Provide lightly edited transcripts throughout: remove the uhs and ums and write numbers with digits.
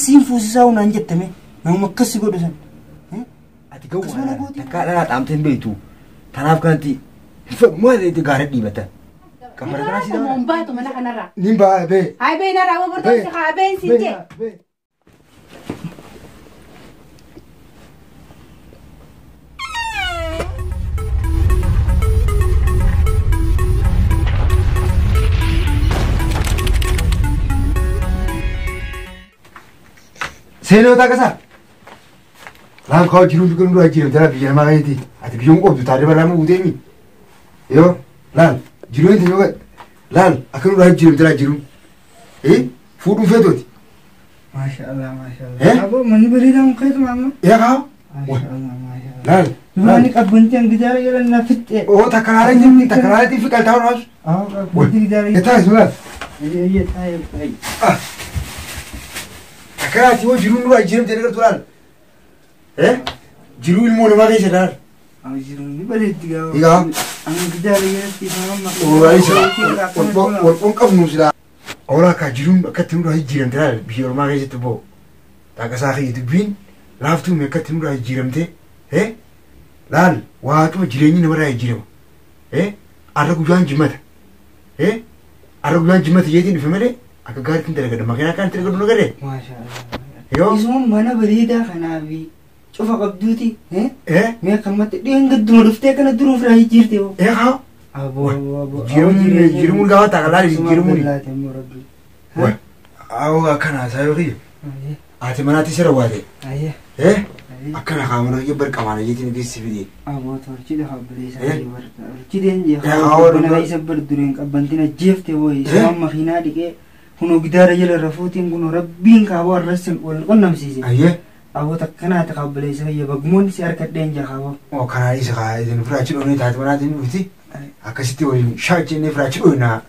siin fuusisaa unaan jettame nama akkasii godhu san. Ati gawwaa takkaadhaa dhaamteen beektu tanaaf kanatti maal itti gaarii dhiibata. Kamara kanaa si dha. Baatu mana kanarraa. Nin baa bee. Hai bee narraa wabartoonni haa been siin jee. Seenoo taakasa. Laan kau jiru juga nuru aja, jangan biar mana itu. Ati biar kau tu tadi berlama udah ni. Yo, laan jiru itu juga. Laan, aku nuru aja jiru, jangan jiru. Food ufet tu. Masya Allah, Masya Allah. Abu mana beri dah muka itu mama? Ya kau. Masya Allah, Masya Allah. Laan. Mana ni kabunti yang gejala jalan nafit. Oh, tak kalah ni, tak kalah ni fikir tahu harus. Oh, kabunti gejala. Kita semua. Iya, tahu, baik. Takara tiwo jiru nuru aja jiru jadi kertulan. Jiru ilmu nama dia sedar. Jiru ni balik tiga. Tiga. Angin gejala ya, tiga mama. Oh, ayah walaupun kau nusilah. Orang kajiru kat nuru aja jiru teral. Biar nama dia tu bo. Takasa hari itu bin. Laftu mereka nuru aja jiru te. Lal, wah tu jiru ni nama dia jiru. Ada kujuan jimat. Ada kujuan jimat jadi ni family. Aku gari kan terkadang makan akan terkadang nugare. Masya Allah. Yo. Ismu mana berita kanabi. Coba kabduti. Mereka mati dia enggak dulu dufte kana dulu frai jirte wo. Kau. Abu. Jiru mun gawa tak kalah jiru mun. Wah. Aku akan asal lagi. Ati mana ti sera wade. Ayah. Akan kamu lagi berkawan aja ni disibidi. Abu tu cida habli saya ber. Cida ni. Bana isa berduring kabantina jefte wo. Isma makhina dike. Kuno gidara jela rafutin kuno rabbin ka war rasul wal qonnam sisi Ayah. Abu takkana taqabbala saya bagmun si arkat denja kawo Oh kana isa ka idin frachi oni tat mana din uti akasiti wali shachi ne frachi ona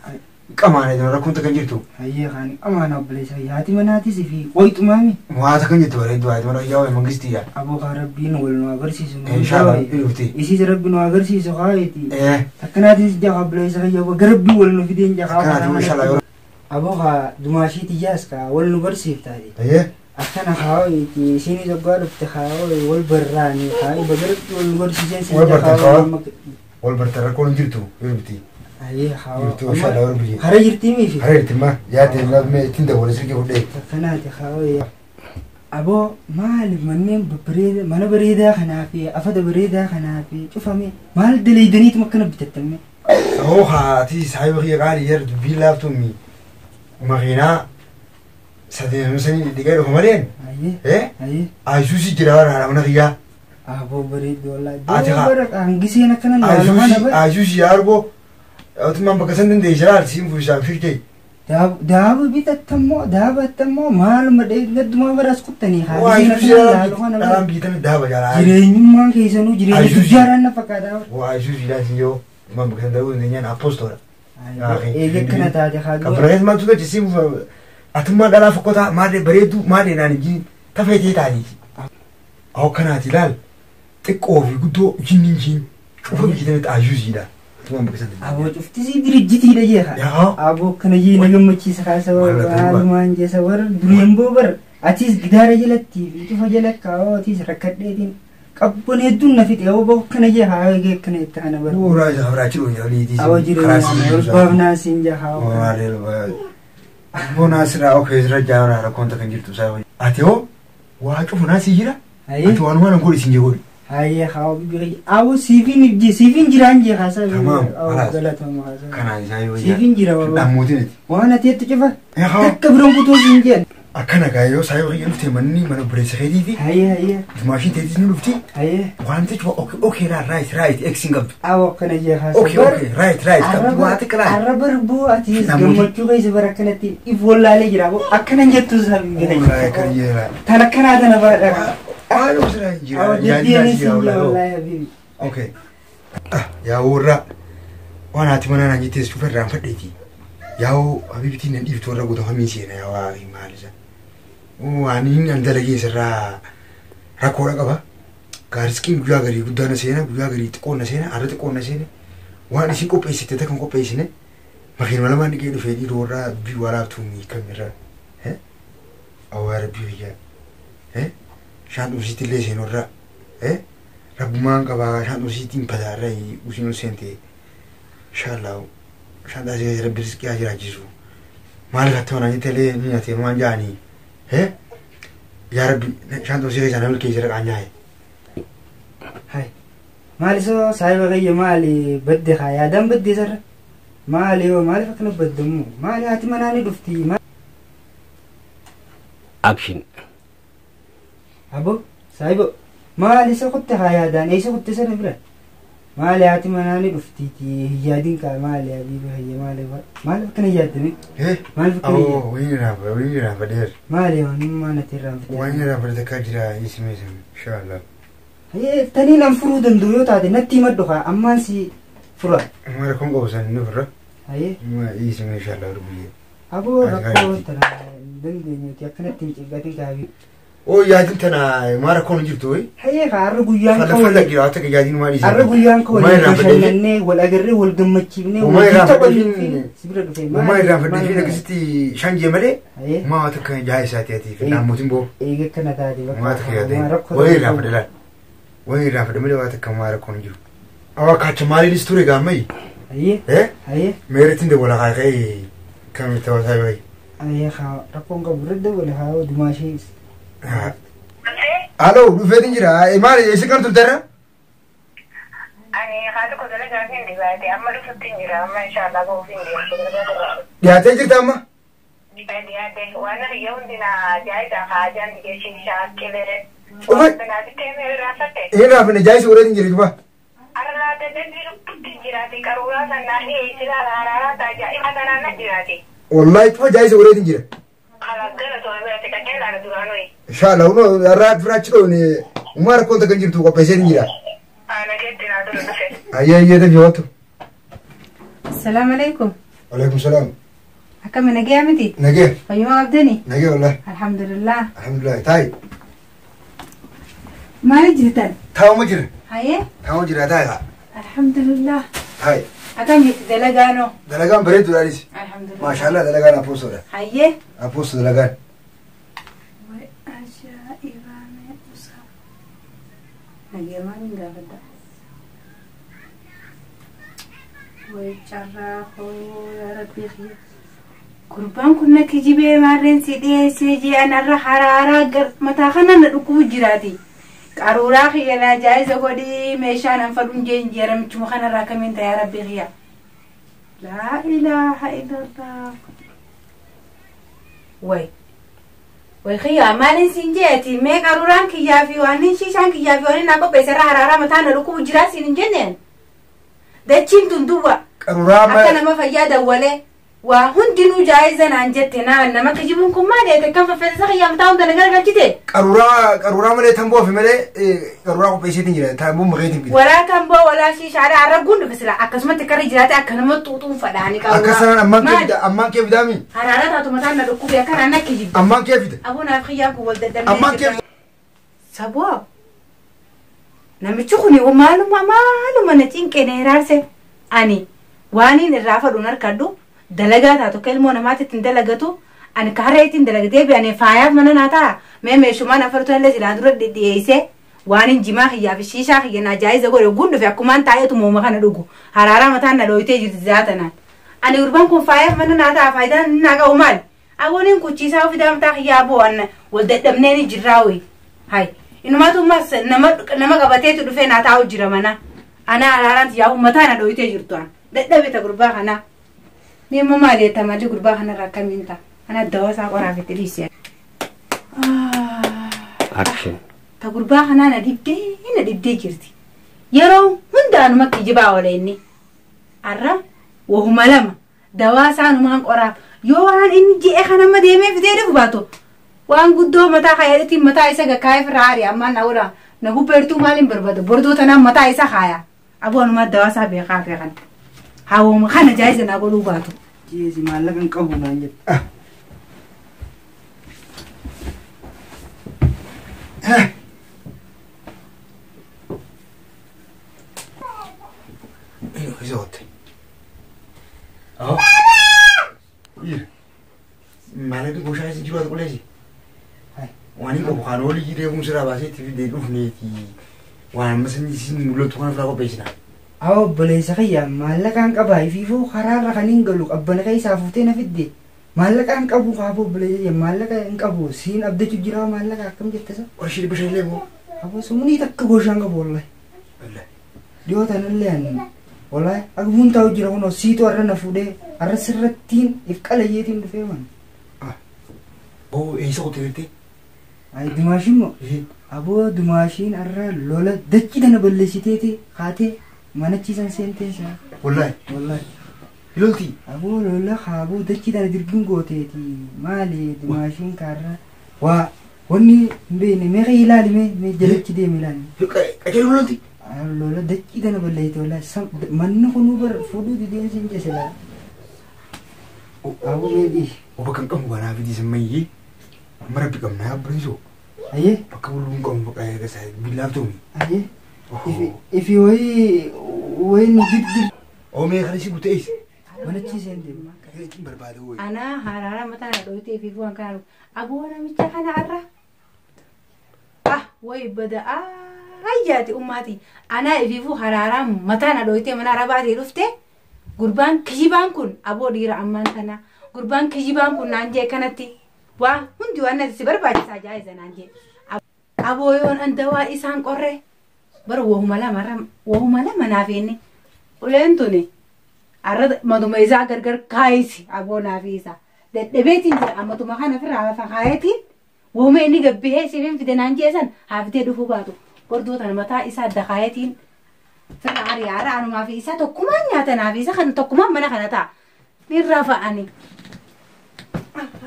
kamane don rakun ta kanjirtu ayya khani amana bala saya hati manati si fi qoitu mami wa ta kanjirtu wala do adon yaw mangisti ya abu ka rabbin wal no agarsi su inshallah uti isi rabbin no agarsi su khaiti takkana din jaqabbala saya wa garbi wal no fidin jaqa kana inshallah Aboha dumashi tijas ka wal nubarsif tadi. Akana khawi ti sini jogar khawi wal barrani khawi bagar wal nubarsif sen wal bartara kon jirtu yurti. Ayah khawi. Yurtu inshallah urbi. Hara jirti mi fi. Hara jirti ma ya te na me tinda wala sirke hudde. Kana ti khawi. Abo mal manne babrida mana barida khana fi afada barida khana fi shufami mal dalidanit makana bitatammi. Oh ha ti sahibi qali yard bilaftu mi. Makina sadin musani digai homalin. Ayah. Ayusi jirawar haramna kiya. Abo berid dola. Barak anggisi nak kena lalu mana ber? Ayusi yarbo. Otoman bakasan den dejarar sim fusa fikir. Dahab bitat tammo mal made ngaduma beras kutani. Ayusi lalu mana ber? Dalam bitan dahab jalan. Jirein mang kisanu jirein tujaran apa kada? Ayusi jalan yo. Man bakasan daun dengan apostol. Ege kana taate khadu. Kabreet man tuga jisim atuma dala fakota made beredu made nani ji tafete tani. Aw kana tilal tikko fi gudo jinnin chufa bidan ta ajuzida. Atuma bakasan. Abo tufti si dirijiti da je ha. Abo kana ji na gammaci saka sawa alman je sawar duriyan bobar atis gidara jelatti fi tufa jelakka o atis rakadde din Kapun itu nafit ya, wabah kena je hawa ke kena itu hana ber. Raja raja tu jadi di. Awak jadi orang nasin je hawa. Oh ada lepas. Bonasra oke raja orang kontak kan jitu saya. Atio, wah tu bonasi jira. Atio anu mana gol sinje gol. Ayah hawa bibir. Awak sivin jiran je khasa. Tamam. Awak galat sama khasa. Kana saya. Sivin jira wabah. Damudin. Wah nanti itu coba. Hawa. Keberang putus sinje. Akana gayo saya orang itu mani mana beresah di. Ayah. Masih tadi sini lufti. Ayah. Wah nanti coba oke lah right exingap. Awak kena je khasa. Oke right. Kamu buat kelar. Arabar bu atis gambar juga sebarang kena ti. Ivol lale jira bu. Akana jatuh sabi kena. Kerja. Tanah kena ada nama. Aduh sudah jira. Awak jadi ni sinje wallahi habib. Oke. Ya ura. Wah nanti mana nanti tes super rampat deki. Yao habib tinan itu orang gua hamil sih na yawa imalisa. Ani anda lagi serah rakora kaba. Gariskin gua gari gudana sena gua gari tekona sena ada tekona sena. Wah ni sih kopi sih tetap kopi sih ne. Makin malam ni kayak fedi dora biwara tu mi kamera. أو ربي ويا شان وسيت اللي سينورا ربما كبا شان وسيتين بداري وسينو سنتي إن شاء الله شان ده ربي رزقي أجر أجيزو ما لقيتونا نتلي نياتي ما جاني يا ربي شان وسيت جانا ملكي جرق عناي هاي مالي سو سايبا غي مالي بدي خايا دم بدي سر مالي ومالي فكنا بدمو مالي هاتي مناني دفتي ما أكشن أبو سايبو مالي سو كنت خايا دان إيش كنت سر برا مالي هاتي مناني دفتي هي دين كا مالي أبيبو هي مالي فكنا يادني مالي فكنا أوه وين رافا دير مالي ونما نتيران وين رافا دكاجرا اسمه إن شاء الله هي تاني نام فرودن دويو تادي نتي مدوها أمان سي فرا ما ركون قوسان نفرة هي ما اسمه إن شاء الله ربي أبو ركو ترى دنجني تيكنا تنجي قاتين كابي أو يادين تنا ما ركون جبتوي هي خارج ويان فلا جراتك يادين ما ليش خارج ويان كولي عشان والأجري والجمتشيني وما يرافدين كستي شانجي ملي ما تكن جاي ساتياتي في ناموتين بو إيه كنا تادي ما تكيادين وين رافد ملي واتك ما ركون جب أو كاتمالي لستوري قامي هي ميرتين ده ولا غاي كم يتوازي باي هي خا ركون قبرد ولا هاو دماشي ألو فين جرا مالي إيش كان تلترا أنا خاطر كذا لقى فين دلوقتي أما لو فتين جرا ما إن شاء الله هو فين يا تيجي تاما دي وأنا اليوم دينا جاي تاخاجان دي شيء شاكله إيه رافد جاي سورة جري جوا أرلا تدبير فتين جراتي كرولا سناهي إيش لا لا تاجا إما تنا نجراتي والله تفا جاي سورة جري إن شاء الله ونو رات فراتشلوني وما ركون تكنجر تو قبيسين جرا أيه ده جواتو السلام عليكم وعليكم السلام حكم نجي عمتي نجي فيما عبدني نجي والله الحمد لله الحمد لله تاي ما نجرتن تاو مجرى هاي تاو مجرى تاي الحمد لله هاي حكم دلقانو دلقان بريد دلاليس الحمد لله ما شاء الله دلقان أبوسو ده هاي أبوسو دلقان Nagaman gafada. Waycharraho ya rabbi khiya. Kurban kunna kijibe marren sidee seji anarra harara gar mata kana na duku jirati. Qarura khiya la jaiza godi meeshaan anfadun jenjeram chuma kana rakaminta ya rabbi khiya. La ilaha illallah. ويخيا مالين سنجيتي ميك أروران كيافي وانين شيشان كيافي وانين ناقو بيسرا حرارة متانا لكو جراسي نجنين ده چين تندوا أكنا ما فيادا وله وهن دينو جايزا نانجتنا نما كجيبونكم مالي تكن ففزا خيا متاون دنقر قلتي قرورا ملي تنبو في ملي قرورا قو بيسيتين جرا تنبو مغيتين بيدا ولا تنبو ولا شيش على عرب قند فسلا أكسما تكري جراتي أكنا مطوطون فداني قرورا أكسنا أمان كيف دامي حرارة تاتو متانا لكو بيكنا أنا كجيب أمان كيف دا أبونا خياكو والددن أمان كيف سابوا نمشخني ومالو نتين كنيرارسه أني واني نرافع دونر كدو دلقات هاتو كلمة نماتي تندلقاتو أنا كهريتين دلقاتي بأني فايات من ناتا ما شو ما نفرتو هلا زلادرو دي إيسه واني جماعة هي في الشيشة هي ناجايز أقول يقول في أكمان تايتو مو مكان دوغو حرارة متان نلويتي جت زاتنا أنا قربانكم فايات من ناتا فايدا ناقا ومال أقولين كوتشيسا وفي دام تاخ يابو أن ولدت مني جراوي هاي إنه ما توماس نما قبتي تدفع ناتاو جرمنا أنا حرارة ياو متان نلويتي جرتوان ده بيت قربا أنا مي ماما لي تماجي قربا أنا راكمينتا أنا دواسا قرا في تليسيا أكشن تقربا أنا نديبدي جرتي يرو من دان ما كيجبا ولا إني أرا وهم لما دواسا نمان قرا يوان إني جي أخنا ما ديمي في ديرك باتو وان قدو متا خيالتي متا إسا كايف راري أما نورا نقول برتو مالين بربردو تنا متا إسا خايا أبو أنا ما دواسا بيخافي غن هاو مخانا جايزة نقولو باتو جيزي مالك انقهو نانجد ايوه زوت اهو مالك مش عايز تجيبها تقول لي waan qabu kan olii jiree kun sirraa baasee itti fidee dhufneeti waan amma sin mul'atu kan ofirraa qopheessinaa. Haa obboleessa kiyyaa maallaqaan qabaa ifiifuu karaarra kan hin galu qabbana keessaa fuutee na fidde maallaqaan qabu qabu obboleessa maallaqa hin qabu siin abdachuu jira maallaqa akkam jettasa. Qarshii bashaalee moo? Haa sumni takka gooshaan qabu wallahi. Dhiyootan illee ani wallahi agbuun taa'u jira kunoo siitu har'a na fuudhee har'a sirrattiin if qalayyeetiin dhufee man. Eessa qoteettee? Ayi dumaashiin moo? Aboo dumaashiin har'a lola dachii tana balleessiteeti kaatee manachiisan seenteessa. Wallahi. Wallahi. Lolti. Aboo lola kaaboo dachii tana dirgin gooteeti maali dumaashiin kaarra waa wanni hin beekne meeqa ilaali mee jalachi deeme ilaali. Qajeeluu lolti. Lola dachii tana balleessite wallahi manni kunuu bar fuudhuu dideensi hin jese laa. Aboo meedhii. Bakka hin qabu kanaa fidii sammayyee mara biqamnaa abbireesoo. Ayyee. Bakka bulluun qabu bakka eegasaa billaaftuumi. Ayyee. Ifi wayii ni jirti. Oomee kan isi butees. Manachiiseen deema. Kajeetiin barbaade wayii. Ana haraara mataa na dhoytee ifi waan kana aboo namicha kana arra. Wayi bada ayyaati ummaati. Ana ifiifuu haraara mataa na dhoytee mana arabaatee dhufte gurbaan kijibaan kun aboo dhiira ammaan kana gurbaan kijibaan kun naan jee kanatti waa hundi waan natti si barbaachisaa jaa'iza naan jee. Aboo yoon andawaa isaan qorre bara wahuma lama naaf enne uleen tuni arra maduma isaa gargar kaayisi aboo naaf isa dadhabeetiin jira ammatuma kana firraa lafa kaayetiin wahuma inni gabbihee siifin fide naan jeesan haafitee dhufuu baatu gordootan mataa isaa adda kaayetiin firra hariyaara anumaa fi isaa tokkumaan nyaatanaaf isa kan tokkumaan mana kana ta'a nirraa fa'ani.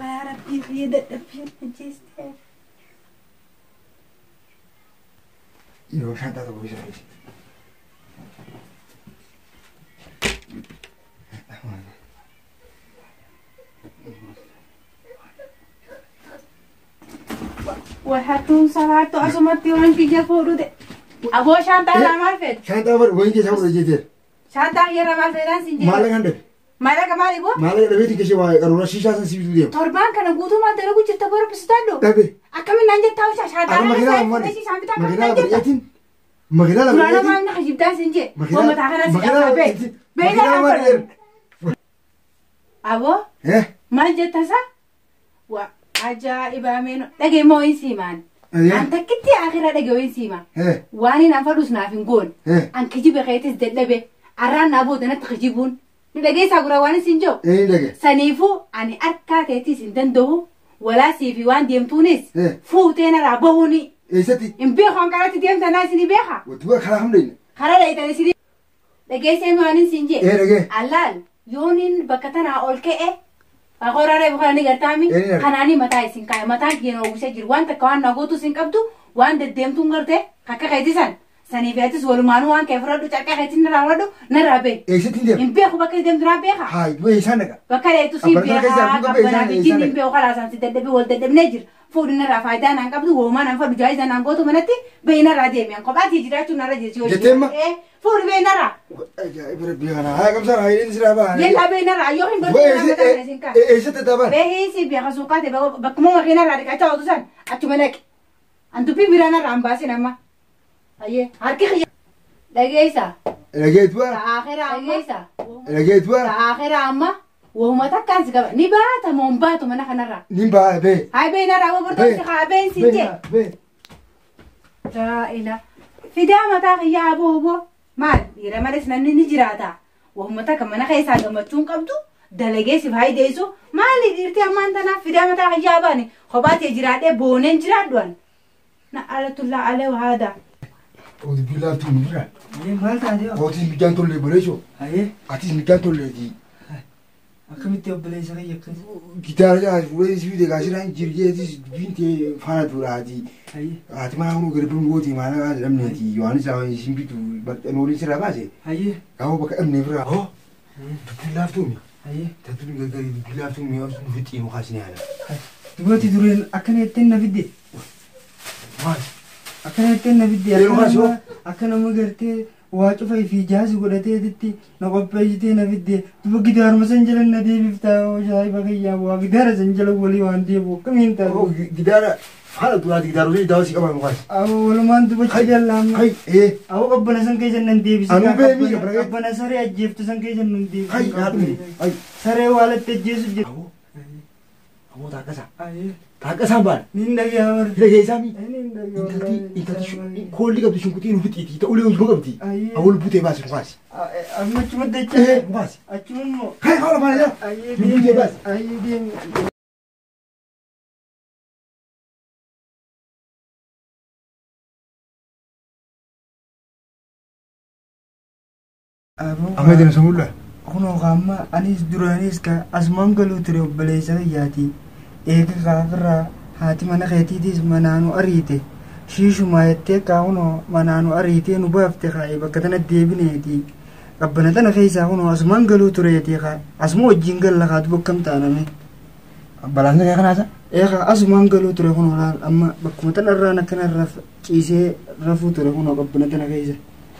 Yaa rabbii fi dadhabbii ajjeestee. Yoo shantaa tokko isa reesi. Wahattuun salaattu asumatti waan kiyya fuudhute. Aboo shantaa irraa maal feetu? Shantaa bar wayin keessa fudhate jeeteera. Shantaa irraa maal feetaan siin jedhe? Maallaqa dhabe. Maallaqa maali boo? Maallaqa dhabeetiin keessa waa qaruura shishaa san sibiitu deema. Torbaan kana guutummaan dalagu jirta bora bisitaadho. Dhabe. Akkamiin naan jettaa hojaa shantaa irraa makiinaa bareetiin makiinaa lama Durana maal na hajibdaan siin jee? Boo mataa kana si akka bee. Beela akka aboo? Maal jettasa? Waa ajaa'ibaa meeno dhagee moo hin siimaan? An takkitti akira dhagee hin siimaa. Waan hin anfadhus naaf hin goone. An kijibe keetis dadhabe. Arraan naa booda natti kijibuun. Ni dhagee isaa gura waan isin jiru. Saniifuu ani harkaa keetis hin danda'u. Walaa siifi waan deemtuunis fuutee narraa bahuuni. Eessatti? Hin beeku an karatti deemtan naa isin beeka. Watuba karaa hamdayna. Karaa dhayitan isin dhagee seemi waan isin jee. Dhagee. Allaal yooniin bakka tanaa ol ka'e. Akooraalee bukaan ni gartaami. Kanaanii mataa isin kaaya mataan kiyyan oogusha jiru waan takka waan nagootu isin qabdu waan deddeemtuun gartee akka keetisan saniifeetis walumaanuu waan kee fudhadhu carqaa keetiin narraa fudhadhu narraa beeku. Eessatti deema? Hin beeku bakka deemtu naa beeka. Haa du'a isaan dhaqa. Bakka dheetu si beeka qabbanaa fi jinni hin beeku kalaasaan si dadhabee wal dadhabnee jira. Fuudhi narraa faayidaa naan qabdu woomaa naan fadhu jaayiza naan gootu manatti bahi narraa deemiyan kophaatii jiraachuun narra jirti. Jetteemma? Fuudhi bahi narraa. Ajaa'iba rabbii kana haa qabsaan haa hidhiin siraa ba'a. Yellaa bahi narraa yoo hin beeku. Eessatti taphata? Behii si beeka suuqaate bakkuma makiina irraa dhiqachaa oolu san achuma dhaqe. An dubbii biraan irraa hin baasin amma. Ayyee harki xiyya. Dhageessa. Dhageetuwa? Ta'aakhira dhageessa. Dhageetuwa? Ta'aakhira amma wooma takkaan si qaba. Ni baata moo hin baatu mana kanarraa? Ni ba'a bee. Haa bee narraa wabartoon si haa bee si jee. Bee. Raa'ila. Fidaa mataa xiyyaa booboo. Maal dhiira malees namni ni jiraata. Wooma takka mana keessaa gammachuun qabdu. Dalagee si faayideessu maali dhiirti ammaan tanaaf fidaa mataa xiyyaa baane kophaatee jiraadhee booneen jiraadhuan. Na alatullaa alee haada. Ooti billaaftuu nu bira. Maal taatee? Ootis miidhaan tollee bareechoo. Ayyee. Atis miidhaan tolleeti. Akkamitti obboleessa kiyya akkas? Gitaara jaa fuudhee si fide gaasiraan jirjeetis biintee faana turaati. Ayyee. Ati maa hunu garbiin gooti maana dhabneeti waan isaa isin bitu nooliin sirraa baase. Ayyee. Gaafoo bakka dhabnee biraa. Hoo. Dubbiin laaftuumi. Ayyee. Tattuni gargari dubbiin laaftuumi yoo nu fixii mukaa sinii haala. Dubartii dureen akkana jetteen na fidde. Maal? Akkana jetteen na fidde. Akka nama gartee waa cufaa fi jaasi godhateetitti na qopheessitee na fidde. Duba gidaaruma san jala na deebiftaa shaayiba kiyyaa waa gidaara san jala walii waan deebi'u akkamiin ta'a. Gidaara فانا دلوقتي ضروري داوسي كمان مقاس ولمان دبش جلام هاي ايه أو قبنا سنكي جنن ديبس أنا بيبي قبنا سري أجيب تسنكي جنن ديبس هاي هاي سري والد تجيس جي أبو تاكسا تاكسا بان نيندك يا مر لا جاي سامي نيندك انتي كل اللي قبل شنكتين وبتيتي تقولي وش بقبتي اول بوتي باس مقاس أما شو بدك مقاس أشوفه هاي خلاص ما لا أيدي بس أيدي أمي نسمو له كنو غاما أنيس درانيس كا أسمان قلو تريو بليسا ياتي إيكا غافرا هاتي منا خيتيتيس منانو أريتي شيشو ما يتيكا كنو منانو أريتي نبافتي خاي بكتنا ديبنيتي ربنا تنا خيسا كنو أسمان قلو تريتي خا أسمو الجنجل لخات بكم تانامي بلانك يا خناسا إيكا أسمان قلو تري كنو لال أما بكم تنا رانا كنا رف كيسي رفو تري كنو ربنا تنا خيسا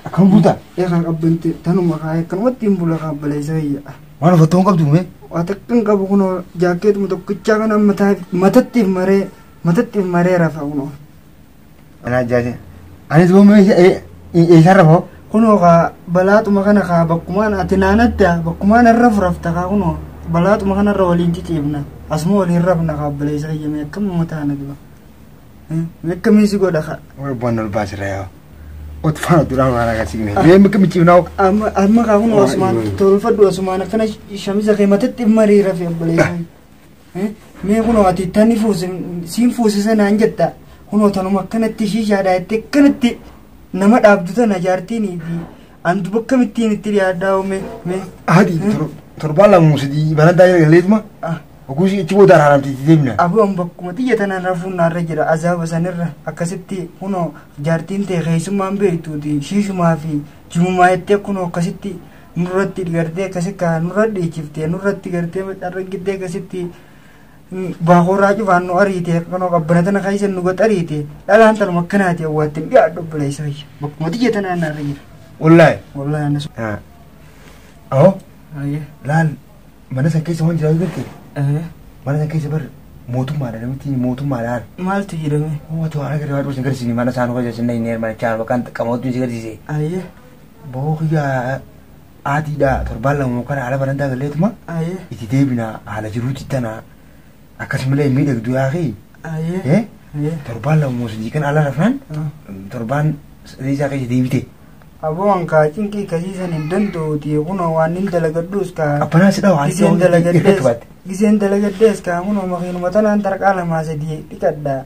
أكم بوتا يا خان قبنت تانو مخاي كان واتيم بولا قبليسا يا وانا فتون قبضو مي واتكن قبو كنو جاكيت متوكتشا كنا متتف مري رفا كنو أنا جاجي أنا زبون مي إيه شرفه كنو خا بلاتو مخانا خا بكمان أتنانتا بكمان الرف تخا كنو بلاتو مخانا الرولين تيبنا أسمو ولي الرفنا قبليسا يا مي كم متانا دبا مكم يسيقو دخا وربنا الباس رياو وتفانا دوران وانا كاسيني بيم كم تجيبناو أما كانوا عثمان تولفدوا عثمان كنا شمسة قيمة تبمري رفيع بليسا مي كانوا أتي تاني فوز سين فوز سنة أنجتا كانوا تانو مكانت تشيش على تكنت نمط عبدو نجارتيني دي أنت بكم التين تري عداو مي هادي تربالا موسدي بنا داير ليتما وكوشي تبو دار حرام تيجيبنا أبو أم بكم تيجي تنا نرفون نارجرا أزاب سنرة أكسبتي كانوا جارتين تخيسو ما بيتو دي شيشو ما في جمو ما يتي كانوا كسبتي نورتي غردي كسكا نورتي شفتي نورتي غردي متارجدي كسبتي باخورا جوانو أريتي كانوا قبلتنا خيسا نقط أريتي لا أنت المكناتي واتم يا دب ليس بكم تيجي تنا نارجرا والله أنا أهو أيه لا mana san kai sama jira garke mana san kai sabar motu mara da miti motu mara mal tu jira me wato ana gari wato sun garsi ni mana sanu ko jasin ne mana char bakan kamot tu garsi se aye bo ya adi da torballa mo kana ala baranda ga letuma aye iti debina ala jiruti tana akasmile mi da du akhi aye torballa mo sidi kan ala rafan torban risa kai debite Abu angka cinki kasih sanin dento ti kuno wanin dalagadus ka apana sida wa gisen dalagades ka kuno makin matan antar kala masa di tikada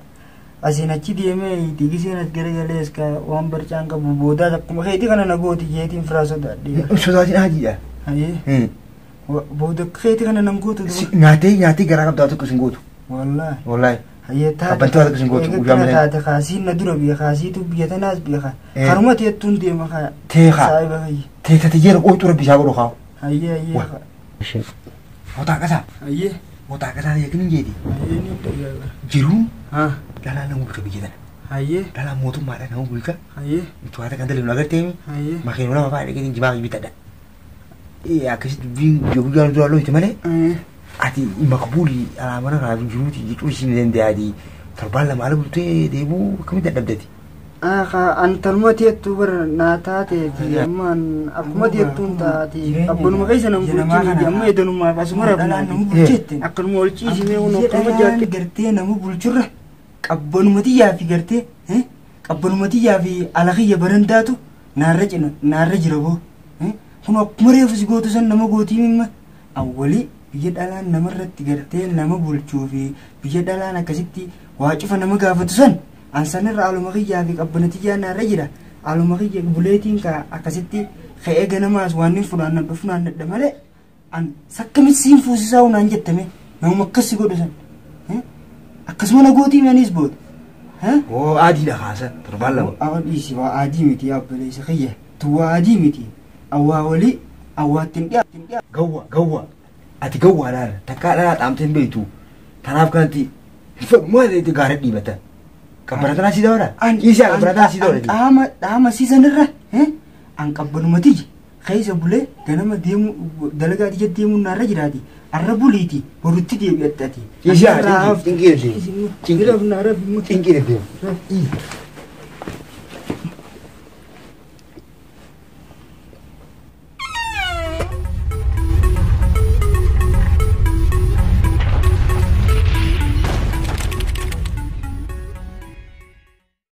asina cidi me ti gisen at gare ka wan bercang ka buboda tak kuma kai ti kana nagoti yeti infraso da di so da tin haji ya aye bodo kai ti kana nangoto nyate gara ka da to kusingoto wallahi aye ta bantu ada kusingoto ujamane ta khasi na duro bi khasi tu bi tanas bi kha harmat yetun de ma kha teha saiba hay te ta yero o to bi shagoro kha aye Ota kasa aye ota kasa ya kinin jedi aye ni to ya jiru ha dala na ngul ka bi jedan aye dala motu mara na ngul ka aye to ada kan dalil nagar temi aye makin wala fa da kinin jima'i bi tada iya kashi bin jogu ga do lo itimale ati makbuli ala mana ka bin juruti ji to shi ne da adi tarballa malabu te debu kuma da dabdati ka antar mati tu ber nata te man akuma dia tunta ti abun makai sana bulci di amma idanu ma basumara akal molci si me uno kuma jatti garte na mu bulcurra abun mati ya fi garte abun mati ya fi alakhiya barandatu narajirabo kuma kumare fusi goto san nama goti mimma awwali biya dalan namarratti garte nama bulcu fi biya dalan akasitti waqifa nama gafatu san ansanirra alumaqiyyaa fi qabbanatiyyaa naarra jira alumaqiyya buleetiin ka akkasitti ka'ee ganamaas waan hin fudhannadha malee an sakkamit siin fuusisaa unaan jettame namuma akkasi godhu san akkasuma nagootii manis booda oo aadiidha kaasa torbaan lama awan dhiisi waa aadii miti abbaleessa kiyya tu waa aadii miti awwaa walii awwaattiin dhiyaa gawwa ati gawwaa laala takkaa dhalaa dhaamteen beektu tanaaf kanatti maal itti gaara dhiibata Kabaratan si dora. Isa kabaratan si dora. Ama si sanirra. An kabbanumati. Kaysa bule ganama deemu dalagaa dijat deemu narra jiraati. arrabuliiti borutti deebi'attati Isa, tinggi. tinggi rabna rabbi Tinggi.